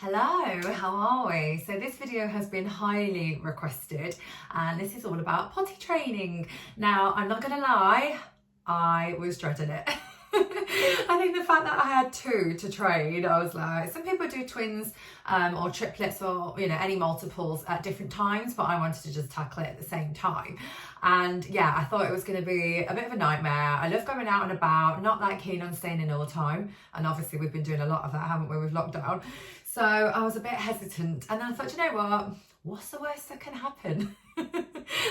Hello, how are we? So this video has been highly requested and this is all about potty training. Now, I'm not gonna lie, I was dreading it. I think the fact that I had two to train, I was like, some people do twins or triplets or, you know, any multiples at different times, but I wanted to just tackle it at the same time. And yeah, I thought it was going to be a bit of a nightmare. I love going out and about, not that keen on staying in all the time. And obviously we've been doing a lot of that, haven't we, with lockdown? So I was a bit hesitant. And then I thought, you know what? What's the worst that can happen?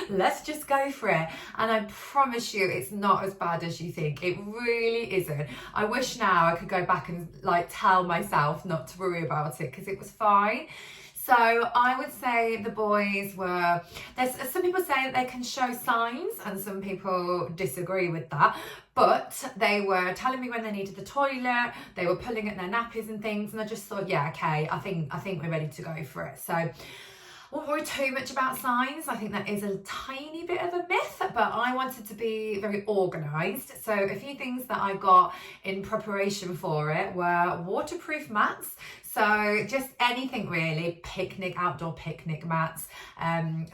Let's just go for it. And I promise you, it's not as bad as you think. It really isn't. I wish now I could go back and like tell myself not to worry about it because it was fine. So I would say the boys were, there's some people say that they can show signs and some people disagree with that, but they were telling me when they needed the toilet, they were pulling at their nappies and things, and I just thought, yeah, okay, I think we're ready to go for it. So I won't worry too much about signs. I think that is a tiny bit of a myth, but I wanted to be very organised. So a few things that I got in preparation for it were waterproof mats. So just anything really, outdoor picnic mats,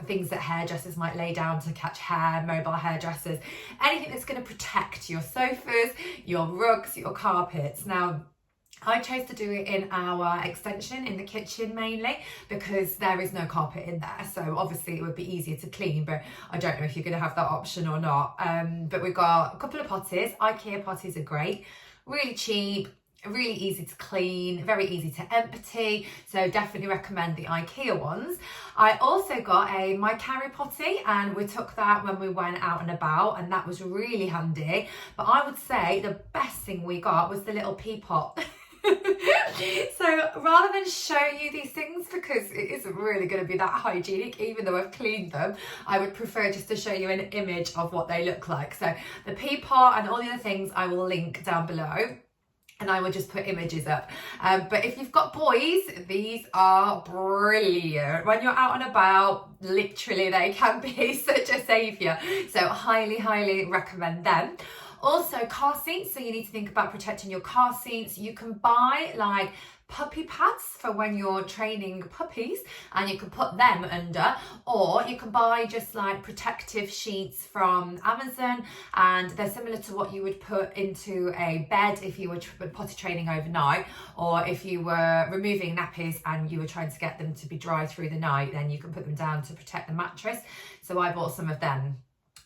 things that hairdressers might lay down to catch hair, mobile hairdressers, anything that's going to protect your sofas, your rugs, your carpets. Now, I chose to do it in our extension in the kitchen mainly because there is no carpet in there. So obviously it would be easier to clean, but I don't know if you're going to have that option or not. But we've got a couple of potties. IKEA potties are great, really cheap, really easy to clean, very easy to empty, so definitely recommend the IKEA ones. I also got a My Carry potty and we took that when we went out and about, and that was really handy. But I would say the best thing we got was the little pea pot. So rather than show you these things, because it isn't really going to be that hygienic even though I've cleaned them, I would prefer just to show you an image of what they look like. So the pea pot and all the other things I will link down below, and I will just put images up. But if you've got boys, these are brilliant. When you're out and about, literally they can be such a saviour. So highly recommend them. Also car seats, so you need to think about protecting your car seats. You can buy like puppy pads for when you're training puppies and you can put them under, or you can buy just like protective sheets from Amazon, and they're similar to what you would put into a bed if you were potty training overnight, or if you were removing nappies and you were trying to get them to be dry through the night, then you can put them down to protect the mattress. So I bought some of them.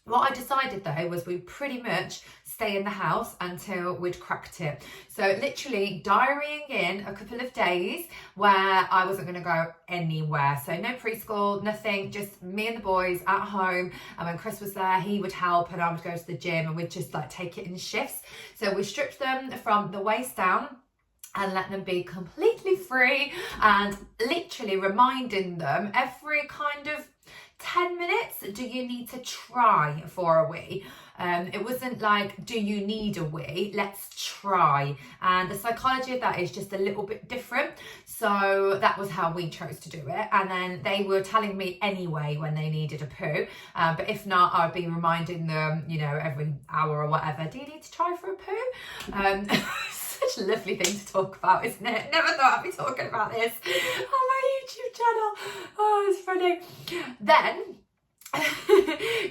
What I decided though was we pretty much stay in the house until we'd cracked it. So literally diarying in a couple of days where I wasn't going to go anywhere. So no preschool, nothing, just me and the boys at home. And when Chris was there, he would help and I would go to the gym and we'd just like take it in shifts. So we stripped them from the waist down and let them be completely free, and literally reminding them every kind of 10 minutes, do you need to try for a wee? It wasn't like, do you need a wee? Let's try. And the psychology of that is just a little bit different. So that was how we chose to do it. And then they were telling me anyway when they needed a poo. But if not, I'd be reminding them, you know, every hour or whatever, do you need to try for a poo? Such a lovely thing to talk about, isn't it? Never thought I'd be talking about this on my YouTube channel. Oh, it's funny. Then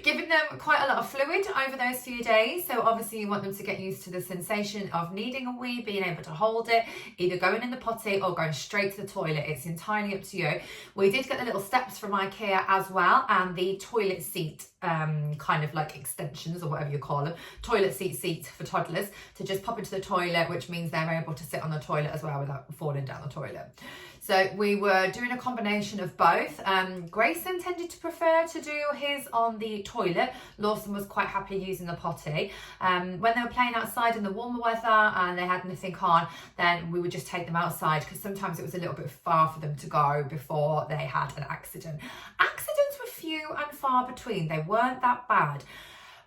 giving them quite a lot of fluid over those few days. So obviously you want them to get used to the sensation of needing a wee, being able to hold it, either going in the potty or going straight to the toilet. It's entirely up to you. We did get the little steps from IKEA as well, and the toilet seat kind of like extensions or whatever you call them, toilet seats for toddlers to just pop into the toilet, which means they're able to sit on the toilet as well without falling down the toilet. So we were doing a combination of both. Grayson tended to prefer to do his on the toilet. Lawson was quite happy using the potty. When they were playing outside in the warmer weather and they had nothing on, then we would just take them outside because sometimes it was a little bit far for them to go before they had an accident. Accidents were few and far between. They weren't that bad.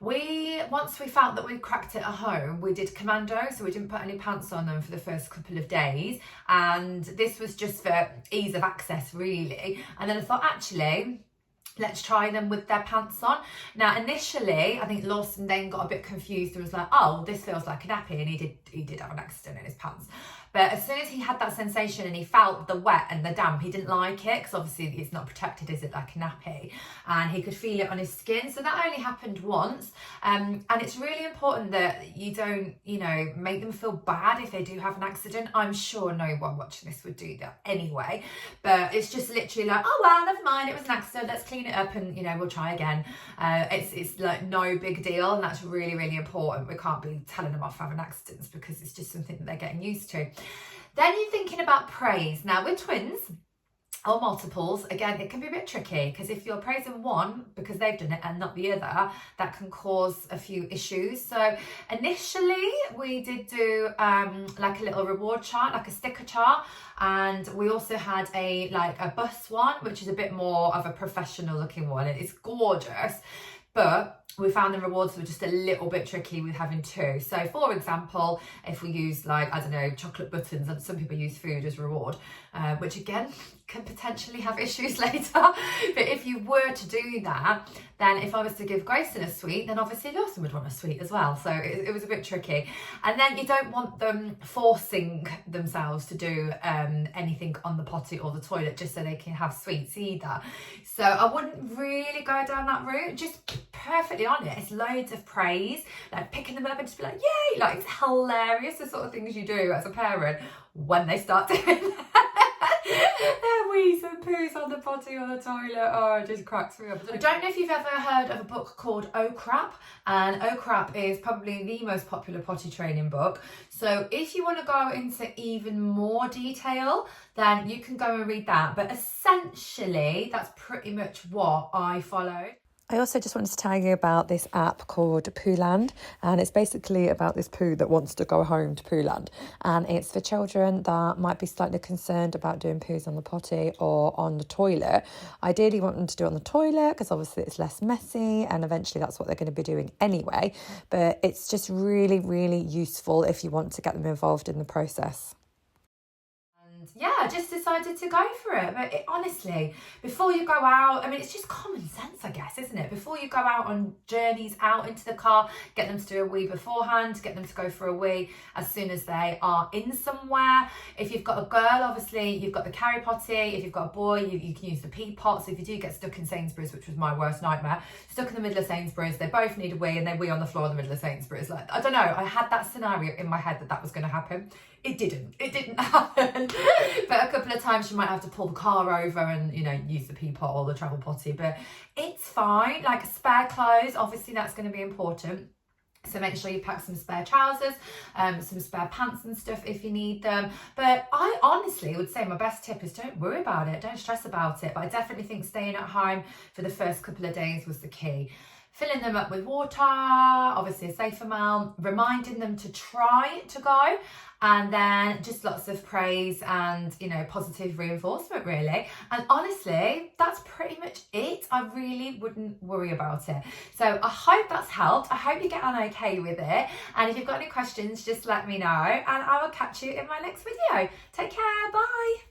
Once we felt that we cracked it at home, we did commando, so we didn't put any pants on them for the first couple of days, and this was just for ease of access really. And then I thought, actually, let's try them with their pants on. Now initially I think Lawson then got a bit confused and was like, oh, this feels like a nappy, and he did have an accident in his pants. But as soon as he had that sensation and he felt the wet and the damp, he didn't like it, because obviously it's not protected, is it, like a nappy? And he could feel it on his skin. So that only happened once. And it's really important that you don't, you know, make them feel bad if they do have an accident. I'm sure no one watching this would do that anyway. But it's just literally like, oh well, never mind, it was an accident, let's clean it up and, you know, we'll try again. It's like no big deal, and that's really, really important. We can't be telling them off for having accidents, because it's just something that they're getting used to. Then you're thinking about praise. Now with twins or multiples, again, it can be a bit tricky, because if you're praising one because they've done it and not the other, that can cause a few issues. So initially we did do like a little reward chart, like a sticker chart, and we also had a bus one, which is a bit more of a professional looking one, and it's gorgeous. But we found the rewards were just a little bit tricky with having two. So for example, if we use, like, I don't know, chocolate buttons, and some people use food as reward, which again can potentially have issues later. But if you were to do that, then if I was to give Grayson a sweet, then obviously Lawson would want a sweet as well. So it was a bit tricky. And then you don't want them forcing themselves to do anything on the potty or the toilet just so they can have sweets either. So I wouldn't really go down that route. Just perfectly honest, loads of praise, like picking them up and just be like, yay, like it's hilarious, the sort of things you do as a parent when they start doing their wees and poos on the potty or the toilet. Oh, it just cracks me up. I don't know if you've ever heard of a book called Oh Crap, and Oh Crap is probably the most popular potty training book. So if you want to go into even more detail, then you can go and read that. But essentially, that's pretty much what I followed. I also just wanted to tell you about this app called Pooland, and it's basically about this poo that wants to go home to Pooland, and it's for children that might be slightly concerned about doing poos on the potty or on the toilet. Ideally, you want them to do it on the toilet because obviously it's less messy, and eventually that's what they're going to be doing anyway, but it's just really, really useful if you want to get them involved in the process. Yeah, I just decided to go for it. But honestly, before you go out, I mean, it's just common sense, I guess, isn't it? Before you go out on journeys out into the car, get them to do a wee beforehand, get them to go for a wee as soon as they are in somewhere. If you've got a girl, obviously, you've got the carry potty. If you've got a boy, you can use the pee pot. So if you do get stuck in Sainsbury's, which was my worst nightmare, stuck in the middle of Sainsbury's, they both need a wee and they wee on the floor in the middle of Sainsbury's. Like, I don't know, I had that scenario in my head that was going to happen. It didn't happen. But a couple of times you might have to pull the car over and, you know, use the pee pot or the travel potty, but it's fine. Like spare clothes, obviously that's going to be important. So make sure you pack some spare trousers, some spare pants and stuff if you need them. But I honestly would say my best tip is don't worry about it, don't stress about it. But I definitely think staying at home for the first couple of days was the key. Filling them up with water, obviously a safe amount, reminding them to try to go, and then just lots of praise and, you know, positive reinforcement really. And honestly, that's pretty much it. I really wouldn't worry about it. So I hope that's helped. I hope you get on okay with it. And if you've got any questions, just let me know and I will catch you in my next video. Take care, bye.